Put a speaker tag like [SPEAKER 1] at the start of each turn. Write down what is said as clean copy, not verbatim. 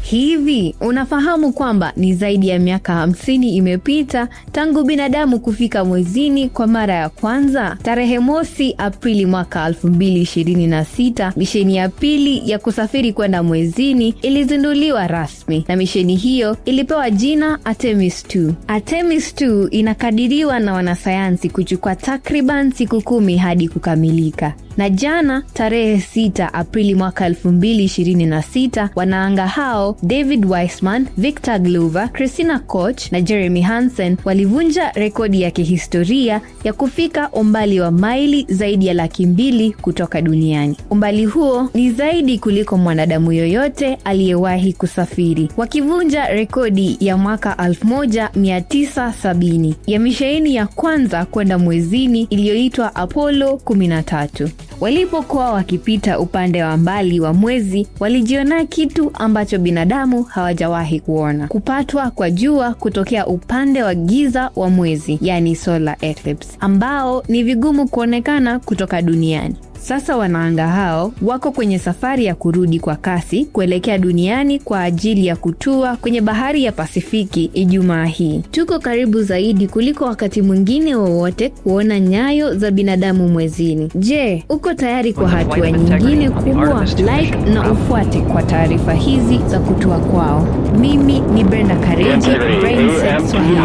[SPEAKER 1] Hivi, unafahamu kwamba ni zaidi ya miaka 50 imepita tangu binadamu kufika mwezini kwa mara ya kwanza? Tarehe mosi Aprili mwaka 2026, misheni ya pili ya kusafiri kwenda mwezini ilizinduliwa rasmi, na misheni hiyo ilipewa jina Artemis 2. Artemis 2 inakadiriwa na wanasayansi kuchukua takriban siku 10 hadi kukamilika. Na jana tarehe 6 Aprili mwaka 2026, wanaanga hao David Weissman, Victor Glover, Christina Koch na Jeremy Hansen walivunja rekodi ya kihistoria ya kufika umbali wa maili zaidi ya 200,000 kutoka duniani. Umbali huo ni zaidi kuliko mwanadamu yoyote aliyewahi kusafiri, wakivunja rekodi ya mwaka 1970 ya misheni ya kwanza kwenda mwezini iliyoitwa Apollo 13. Walipokuwa wakipita upande wa mbali wa mwezi, walijiona kitu ambacho binadamu hawajawahi kuona: kupatwa kwa jua kutokea upande wa giza wa mwezi, yani solar eclipse, ambao ni vigumu kuonekana kutoka duniani. Sasa wanaanga hao wako kwenye safari ya kurudi kwa kasi kuelekea duniani kwa ajili ya kutua kwenye bahari ya Pasifiki Ijumaa hii. Tuko karibu zaidi kuliko wakati mwingine wowote kuona nyayo za binadamu mwezini. Je, uko tayari kwa hatua nyingine kubwa? Like na ufuate kwa taarifa hizi za kutua kwao. Mimi ni Brenda Kareji, Brainset Swahili.